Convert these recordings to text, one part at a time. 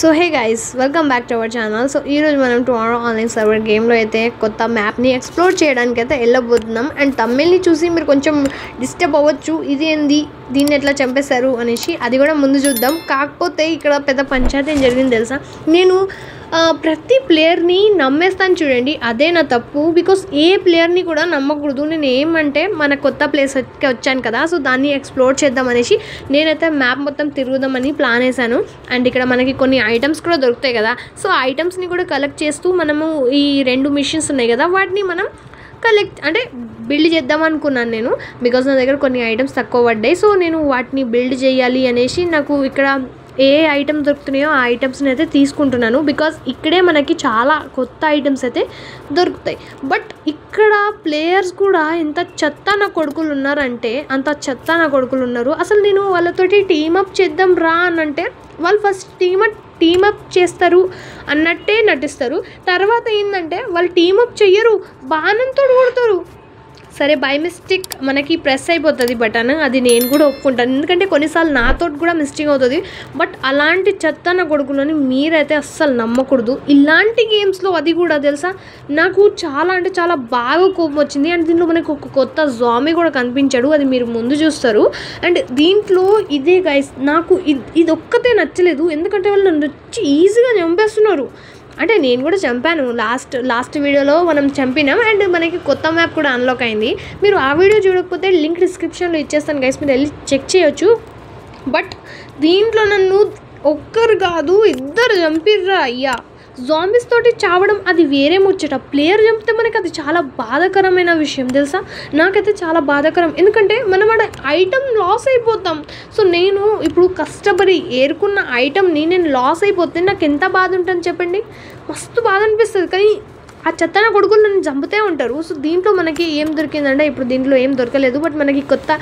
So hey guys welcome back to our channel. So ఈరోజు మనం tomorrow online server గేమ్లో అయితే కొత్త మ్యాప్ని ఎక్స్ప్లోర్ చేయడానికి అయితే వెళ్ళబోతున్నాం. అండ్ తమిళ్ని చూసి మీరు కొంచెం డిస్టర్బ్ అవ్వచ్చు, ఇది ఏంది దీన్ని ఎట్లా చంపేశారు అనేసి, అది కూడా ముందు చూద్దాం. కాకపోతే ఇక్కడ పెద్ద పంచాయతీ ఏం జరిగింది తెలుసా, నేను ప్రతి ప్లేయర్ని నమ్మేస్తాను చూడండి, అదే నా తప్పు. బికాస్ ఏ ప్లేయర్ని కూడా నమ్మకూడదు. నేను ఏమంటే మన కొత్త ప్లేస్కి వచ్చాను కదా, సో దాన్ని ఎక్స్ప్లోర్ చేద్దాం అనేసి నేనైతే మ్యాప్ మొత్తం తిరుగుదామని ప్లాన్ వేసాను. అండ్ ఇక్కడ మనకి కొన్ని ఐటమ్స్ కూడా దొరుకుతాయి కదా, సో ఐటమ్స్ని కూడా కలెక్ట్ చేస్తూ మనము ఈ 2 మిషన్స్ ఉన్నాయి కదా, వాటిని మనం కలెక్ట్ అంటే బిల్డ్ చేద్దాం అనుకున్నాను నేను. బికాజ్ నా దగ్గర కొన్ని ఐటమ్స్ తక్కువ పడ్డాయి, సో నేను వాటిని బిల్డ్ చేయాలి అనేసి నాకు ఇక్కడ ఏ ఐటమ్ దొరుకుతున్నాయో ఆ ఐటమ్స్ని అయితే తీసుకుంటున్నాను. బికాజ్ ఇక్కడే మనకి చాలా కొత్త ఐటమ్స్ అయితే దొరుకుతాయి. బట్ ఇక్కడ ప్లేయర్స్ కూడా ఎంత చెత్త నా కొడుకులు ఉన్నారంటే అంత చెత్త నా కొడుకులు ఉన్నారు. అసలు నేను వాళ్ళతోటి టీమప్ చేద్దాం రా అని అంటే వాళ్ళు ఫస్ట్ టీమప్ చేస్తారు అన్నట్టే నటిస్తారు. తర్వాత ఏంటంటే వాళ్ళు టీమప్ చెయ్యరు, బాణంతో కొడతారు. సరే బై మిస్టేక్ మనకి ప్రెస్ అయిపోతుంది బటన్, అది నేను కూడా ఒప్పుకుంటాను, ఎందుకంటే కొన్నిసార్లు నాతో కూడా మిస్టేక్ అవుతుంది. బట్ అలాంటి చెత్త నా కొడుకులని మీరైతే అస్సలు నమ్మకూడదు ఇలాంటి గేమ్స్లో. అది కూడా తెలుసా, నాకు చాలా అంటే చాలా బాగా కోపం వచ్చింది. అండ్ దీంట్లో మనకు ఒక కొత్త జాంబీ కూడా కనిపించాడు, అది మీరు ముందు చూస్తారు. అండ్ దీంట్లో ఇదే గైస్, నాకు ఇది ఒక్కతే నచ్చలేదు, ఎందుకంటే వాళ్ళు నన్ను ఈజీగా చంపేస్తున్నారు. అంటే నేను కూడా చంపాను, లాస్ట్ వీడియోలో మనం చంపినాం. అండ్ మనకి కొత్త మ్యాప్ కూడా అన్లాక్ అయింది. మీరు ఆ వీడియో చూడకపోతే లింక్ డిస్క్రిప్షన్లో ఇచ్చేస్తాను గైస్, మీరు వెళ్ళి చెక్ చేయొచ్చు. బట్ దీంట్లో నన్ను ఒక్కరు కాదు 2 చంపిర్రా అయ్యా. జాంబీస్ తోటి చావడం అది వేరే ముచ్చట, ప్లేయర్ చంపితే మనకి అది చాలా బాధాకరమైన విషయం తెలుసా. నాకైతే చాలా బాధాకరం, ఎందుకంటే మనం ఆడ ఐటమ్ లాస్ అయిపోతాం. సో నేను ఇప్పుడు కష్టపడి ఏరుకున్న ఐటమ్ని నేను లాస్ అయిపోతే నాకు ఎంత బాధ ఉంటుంది చెప్పండి, మస్తు బాధ అనిపిస్తుంది. కానీ ఆ చెత్తన కొడుకులు నన్ను చంపుతూ ఉంటారు. సో దీంట్లో మనకి ఏం దొరికిందంటే, ఇప్పుడు దీంట్లో ఏం దొరకలేదు, బట్ మనకి కొత్త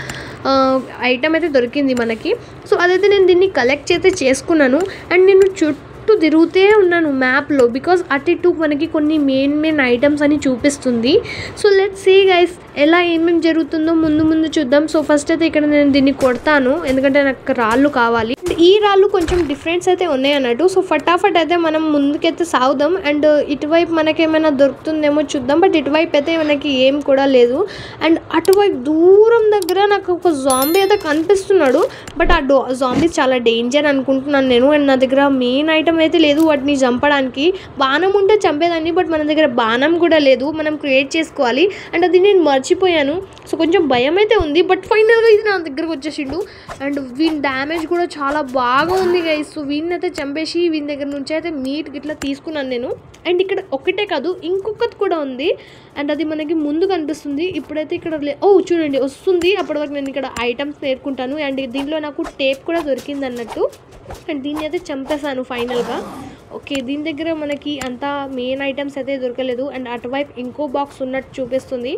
ఐటమ్ అయితే దొరికింది మనకి. సో అదైతే నేను దీన్ని కలెక్ట్ అయితే చేసుకున్నాను. అండ్ నేను చుట్టూ తిరుగుతూ ఉన్నాను మ్యాప్లో, బికాజ్ అటు ఇటు మనకి కొన్ని మెయిన్ ఐటమ్స్ అని చూపిస్తుంది. సో లెట్స్ సీ గైస్ ఎలా ఏమేమి జరుగుతుందో ముందు చూద్దాం. సో ఫస్ట్ అయితే ఇక్కడ నేను దీన్ని కొడతాను, ఎందుకంటే నాకు రాళ్ళు కావాలి. ఈ రాళ్ళు కొంచెం డిఫరెన్స్ అయితే ఉన్నాయి అన్నట్టు. సో ఫటాఫట్ అయితే మనం ముందుకైతే సాగుదాం. అండ్ ఇటువైపు మనకేమైనా దొరుకుతుందేమో చూద్దాం, బట్ ఇటువైపు అయితే మనకి ఏం కూడా లేదు. అండ్ అటువైపు దూరం దగ్గర నాకు ఒక జాంబీ అయితే కనిపిస్తున్నాడు, బట్ ఆ జాంబీ చాలా డేంజర్ అనుకుంటున్నాను నేను. అండ్ నా దగ్గర మెయిన్ ఐటమ్ అయితే లేదు వాటిని చంపడానికి. బాణం ఉంటే చంపేదాన్ని, బట్ మన దగ్గర బాణం కూడా లేదు, మనం క్రియేట్ చేసుకోవాలి. అండ్ అది నేను మర్చిపోయాను. సో కొంచెం భయం అయితే ఉంది, బట్ ఫైనల్గా ఇది నా దగ్గరకు వచ్చేసిండు. అండ్ వీని డ్యామేజ్ కూడా చాలా బాగా ఉంది గైస్. సో వీడిని అయితే చంపేసి వీని దగ్గర నుంచి అయితే మీట్ ఇట్లా తీసుకున్నాను నేను. అండ్ ఇక్కడ ఒకటే కాదు ఇంకొకటి కూడా ఉంది, అండ్ అది మనకి ముందు కనిపిస్తుంది. ఇప్పుడైతే ఇక్కడ చూడండి వస్తుంది, అప్పటి వరకు నేను ఇక్కడ ఐటమ్స్ నేర్చుకుంటాను. అండ్ దీంట్లో నాకు టేప్ కూడా దొరికింది అన్నట్టు. అండ్ దీన్ని అయితే చంపేశాను ఫైనల్గా. ఓకే, దీని దగ్గర మనకి అంతా మెయిన్ ఐటమ్స్ అయితే దొరకలేదు. అండ్ అటువైపు ఇంకో బాక్స్ ఉన్నట్టు చూపిస్తుంది,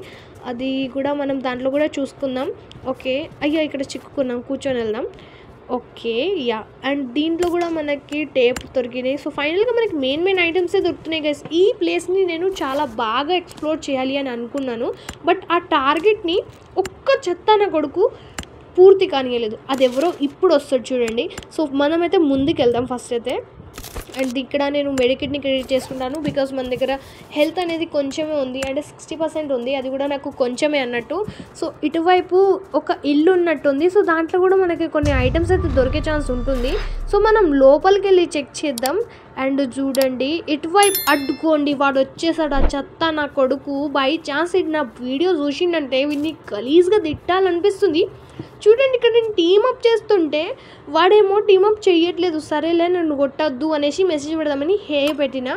అది కూడా మనం దాంట్లో కూడా చూసుకుందాం. ఓకే, అయ్యో ఇక్కడ చిక్కుకున్నాం, కూర్చొని వెళ్దాం. ఓకే యా, అండ్ దీంట్లో కూడా మనకి టేప్ దొరికినాయి. సో ఫైనల్గా మనకి మెయిన్ ఐటమ్సే దొరుకుతున్నాయి గైస్. ఈ ప్లేస్ని నేను చాలా బాగా ఎక్స్ప్లోర్ చేయాలి అని అనుకున్నాను, బట్ ఆ టార్గెట్ని ఒక్క చెత్త నా కొడుకు పూర్తి కానియలేదు. అది ఎవరో ఇప్పుడు వస్తాడు చూడండి. సో మనమైతే ముందుకు వెళ్దాం ఫస్ట్ అయితే. అండ్ ఇక్కడ నేను మెడికిట్ని క్రియేట్ చేసుకుంటాను, బికాజ్ మన దగ్గర హెల్త్ అనేది కొంచెమే ఉంది, అంటే 60% ఉంది, అది కూడా నాకు కొంచెమే అన్నట్టు. సో ఇటువైపు ఒక ఇల్లు ఉన్నట్టుంది, సో దాంట్లో కూడా మనకి కొన్ని ఐటమ్స్ అయితే దొరికే ఛాన్స్ ఉంటుంది. సో మనం లోపలికి వెళ్ళి చెక్ చేద్దాం. అండ్ చూడండి ఇటువైపు అడ్డుకోండి, వాడు వచ్చేసాడు ఆ చెత్త నా కొడుకు. బై ఛాన్స్ ఇది నా వీడియో చూసిండంటే వీడిని గలీజ్గా తిట్టాలనిపిస్తుంది. చూడండి ఇక్కడ నేను టీమప్ చేస్తుంటే వాడేమో టీమప్ చేయట్లేదు. సరేలే నన్ను కొట్టద్దు అనేసి మెసేజ్ పెడదామని హే పెట్టిన,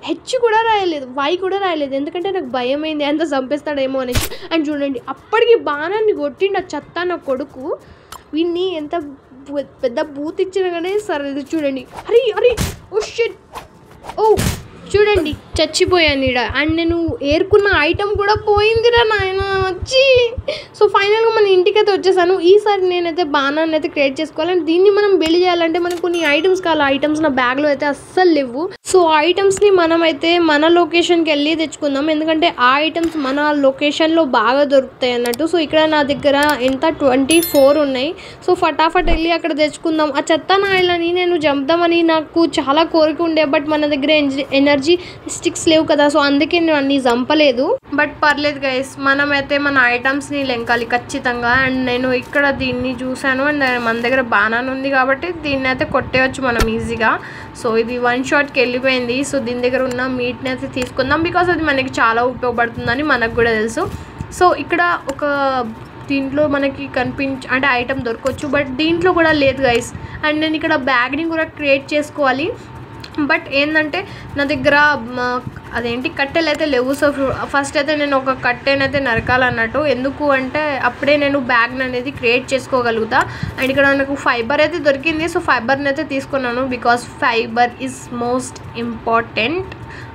హెచ్ కూడా రాయలేదు, వై కూడా రాయలేదు, ఎందుకంటే నాకు భయం అయింది అంత చంపేస్తాడేమో అనేసి. అండ్ చూడండి అప్పటికి బాణాన్ని కొట్టిండు ఆ చెత్త నా కొడుకు. వీడిని ఎంత పెద్ద బూత్ ఇచ్చినా కానీ సరే చూడండి. అరే ఓ షిట్, చూడండి చచ్చిపోయాను ఈడ. అండ్ నేను ఏరుకున్న ఐటమ్ కూడా పోయిందిరా నాయన వచ్చి. సో ఫైనల్గా మన ఇంటికైతే వచ్చేసాను. ఈసారి నేనైతే బాణాన్ని అయితే క్రియేట్ చేసుకోవాలి. అండ్ దీన్ని మనం బిల్డ్ చేయాలంటే మనకు కొన్ని ఐటమ్స్ కావాలి. ఐటమ్స్ నా బ్యాగ్లో అయితే అస్సలు లేవు. సో ఆ ఐటమ్స్ని మనమైతే మన లొకేషన్కి వెళ్ళి తెచ్చుకుందాం, ఎందుకంటే ఆ ఐటమ్స్ మన లొకేషన్లో బాగా దొరుకుతాయి అన్నట్టు. సో ఇక్కడ నా దగ్గర ఎంత 24 ఉన్నాయి. సో ఫటాఫట్ వెళ్ళి అక్కడ తెచ్చుకుందాం. ఆ చెత్త నాయలని నేను చంపుదామని నాకు చాలా కోరిక ఉండే, బట్ మన దగ్గర ఎనర్జీ స్టిక్స్ లేవు కదా, సో అందుకే నేను అన్ని చంపలేదు. బట్ పర్లేదు గైస్, మనమైతే మన ఐటమ్స్ని లెంకాలి ఖచ్చితంగా. అండ్ నేను ఇక్కడ దీన్ని చూశాను, అండ్ మన దగ్గర బాణాన్ ఉంది కాబట్టి దీన్ని అయితే కొట్టేయచ్చు మనం ఈజీగా. సో ఇది 1 షాట్కి వెళ్ళిపోయింది. సో దీని దగ్గర ఉన్న మీట్ని అయితే తీసుకుందాం, బికాస్ అది మనకి చాలా ఉపయోగపడుతుందని మనకు కూడా తెలుసు. సో ఇక్కడ ఒక దీంట్లో మనకి అంటే ఐటమ్ దొరకవచ్చు, బట్ దీంట్లో కూడా లేదు గైస్. అండ్ నేను ఇక్కడ బ్యాగ్ని కూడా క్రియేట్ చేసుకోవాలి, బట్ ఏంటంటే నా దగ్గర అదేంటి కట్టెలు అయితే లేవు. సో ఫస్ట్ అయితే నేను ఒక కట్టెనైతే నరకాలన్నట్టు, ఎందుకు అంటే అప్పుడే నేను బ్యాగ్ని అనేది క్రియేట్ చేసుకోగలుగుతా. అండ్ ఇక్కడ నాకు ఫైబర్ అయితే దొరికింది. సో ఫైబర్ని అయితే తీసుకున్నాను, because fibre is most important.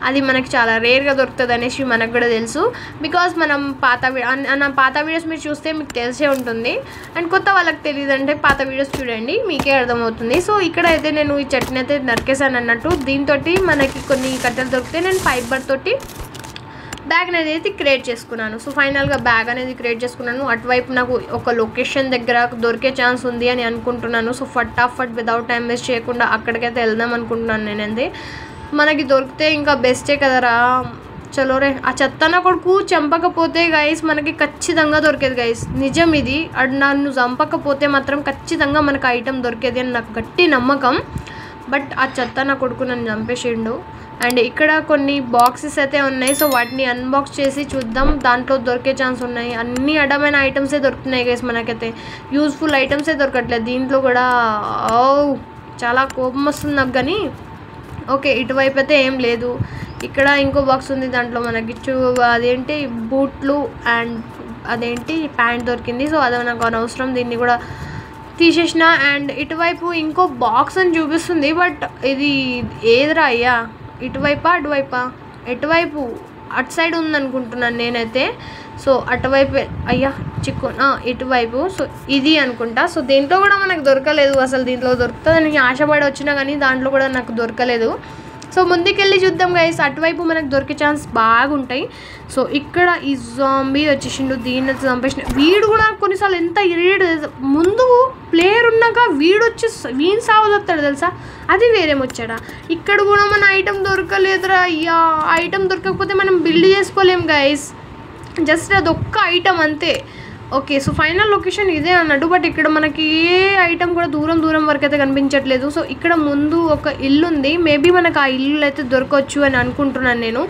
అది మనకి చాలా రేర్గా దొరుకుతుంది అనేసి మనకు కూడా తెలుసు, బికాస్ మనం నా పాత వీడియోస్ మీరు చూస్తే మీకు తెలిసే ఉంటుంది. అండ్ కొత్త వాళ్ళకి తెలియదు అంటే పాత వీడియోస్ చూడండి, మీకే అర్థమవుతుంది. సో ఇక్కడ అయితే నేను ఈ చట్నీ అయితే నరికేసాను అన్నట్టు. దీంతో మనకి కొన్ని కట్టెలు దొరికితే నేను ఫైబర్ తోటి బ్యాగ్ అనేది క్రియేట్ చేసుకున్నాను. సో ఫైనల్గా బ్యాగ్ అనేది క్రియేట్ చేసుకున్నాను. అటువైపు నాకు ఒక లొకేషన్ దగ్గర దొరికే ఛాన్స్ ఉంది అని అనుకుంటున్నాను. సో ఫటాఫట్ వితౌట్ టైం వేస్ట్ చేయకుండా అక్కడికైతే వెళ్దాం అనుకుంటున్నాను నేనంతే. మనకి దొరికితే ఇంకా బెస్టే కదరా. చలో రే, ఆ చెత్తన కొడుకు చంపకపోతే గైస్ మనకి ఖచ్చితంగా దొరికేది గైస్, నిజం ఇది. నన్ను చంపకపోతే మాత్రం ఖచ్చితంగా మనకు ఐటమ్ దొరికేది అని నాకు గట్టి నమ్మకం. బట్ ఆ చెత్తన కొడుకు నన్ను చంపేసిండు. అండ్ ఇక్కడ కొన్ని బాక్సెస్ అయితే ఉన్నాయి. సో వాటిని అన్బాక్స్ చేసి చూద్దాం, దాంట్లో దొరికే ఛాన్స్ ఉన్నాయి. అన్ని అడ్డమైన ఐటమ్సే దొరుకుతున్నాయి గైస్, మనకైతే యూజ్ఫుల్ ఐటమ్సే దొరకట్లేదు దీంట్లో కూడా. చాలా కోపం వస్తుంది నాకు. కానీ ఓకే, ఇటువైపు అయితే ఏం లేదు. ఇక్కడ ఇంకో బాక్స్ ఉంది, దాంట్లో మనకి అదేంటి బూట్లు అండ్ అదేంటి ప్యాంట్ దొరికింది. సో అది నాకు అనవసరం, దీన్ని కూడా తీసేసిన. అండ్ ఇటువైపు ఇంకో బాక్స్ అని చూపిస్తుంది, బట్ ఇది ఏదిరా అయ్యా, ఇటువైపా అటువైపా? ఎటువైపు? అటు సైడ్ ఉందనుకుంటున్నాను నేనైతే. సో అటువైపు అయ్యా ఇటువైపు. సో ఇది అనుకుంటా. సో దీంట్లో కూడా మనకు దొరకలేదు. అసలు దీంట్లో దొరుకుతుందని ఆశపడి వచ్చినా కానీ దాంట్లో కూడా నాకు దొరకలేదు. సో ముందుకెళ్ళి చూద్దాం గైస్, అటువైపు మనకు దొరికే ఛాన్స్ బాగుంటాయి. సో ఇక్కడ ఈ జాంబీ వచ్చేసిండు, దీన్ని చంపేసిన. వీడు కూడా కొన్నిసార్లు ఎంత ఇరిటేట్, ముందు ప్లేయర్ ఉన్నాక వీని సాగుతాడు తెలుసా, అది వేరేమొచ్చాడా. ఇక్కడ కూడా మన ఐటమ్ దొరకలేదురా అయ్యా. ఐటమ్ దొరకకపోతే మనం బిల్డ్ చేసుకోలేం గైస్, జస్ట్ అది ఒక్క ఐటమ్ అంతే. ఓకే, సో ఫైనల్ లొకేషన్ ఇదే అన్నట్టు, బట్ ఇక్కడ మనకి ఏ ఐటమ్ కూడా దూరం వరకు అయితే కనిపించట్లేదు. సో ఇక్కడ ముందు ఒక ఇల్లు ఉంది, మేబీ మనకు ఆ ఇల్లు అయితే దొరకవచ్చు అని అనుకుంటున్నాను నేను.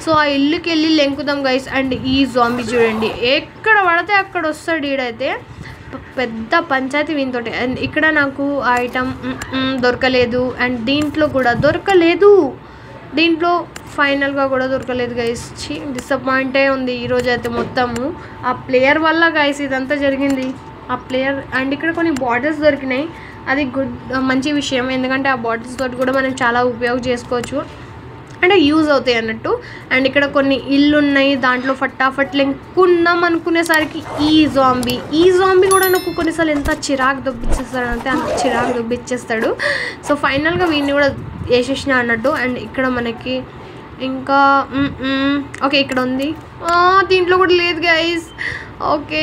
సో ఆ ఇల్లుకి వెళ్ళి లెంకుదాం గైస్. అండ్ ఈ జాంబీ చూడండి, ఎక్కడ పడితే అక్కడ వస్తాడు. ఈడైతే పెద్ద పంచాయతీ వీనితోటి. అండ్ ఇక్కడ నాకు ఆ ఐటమ్ దొరకలేదు, అండ్ దీంట్లో కూడా దొరకలేదు, దీంట్లో ఫైనల్గా కూడా దొరకలేదు గైస్. డిసప్పాయింటే ఉంది ఈరోజు అయితే మొత్తము. ఆ ప్లేయర్ వల్ల గైస్ ఇదంతా జరిగింది, ఆ ప్లేయర్. అండ్ ఇక్కడ కొన్ని బాటిల్స్ దొరికినాయి, అది మంచి విషయం, ఎందుకంటే ఆ బాటిల్స్ తోటి కూడా మనం చాలా ఉపయోగం చేసుకోవచ్చు, అంటే యూజ్ అవుతాయి అన్నట్టు. అండ్ ఇక్కడ కొన్ని ఇల్లు ఉన్నాయి, దాంట్లో ఫటాఫట్ లెంకున్నాం అనుకునేసరికి ఈ జాంబీ కూడా నాకు కొన్నిసార్లు ఎంత చిరాకు దొబ్బిచ్చేస్తాడు అంటే అంత చిరాకు దొబ్బిచ్చేస్తాడు. సో ఫైనల్గా వీడిని కూడా వేసేసిన అన్నట్టు. అండ్ ఇక్కడ మనకి ఇంకా ఓకే ఇక్కడ ఉంది, దీంట్లో కూడా లేదు గైస్. ఓకే,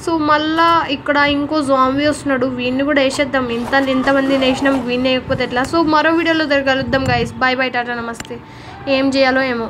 సో మళ్ళా ఇక్కడ ఇంకో జాంబీ వస్తున్నాడు, వీడిని కూడా వేసేద్దాం. ఎంతమంది వేసినాం, వీడిని వేయకపోతే ఎట్లా. సో మరో వీడియోలో కలుద్దాం గైస్. బాయ్ బాయ్, టాటా, నమస్తే. ఏం చేయాలో ఏమో.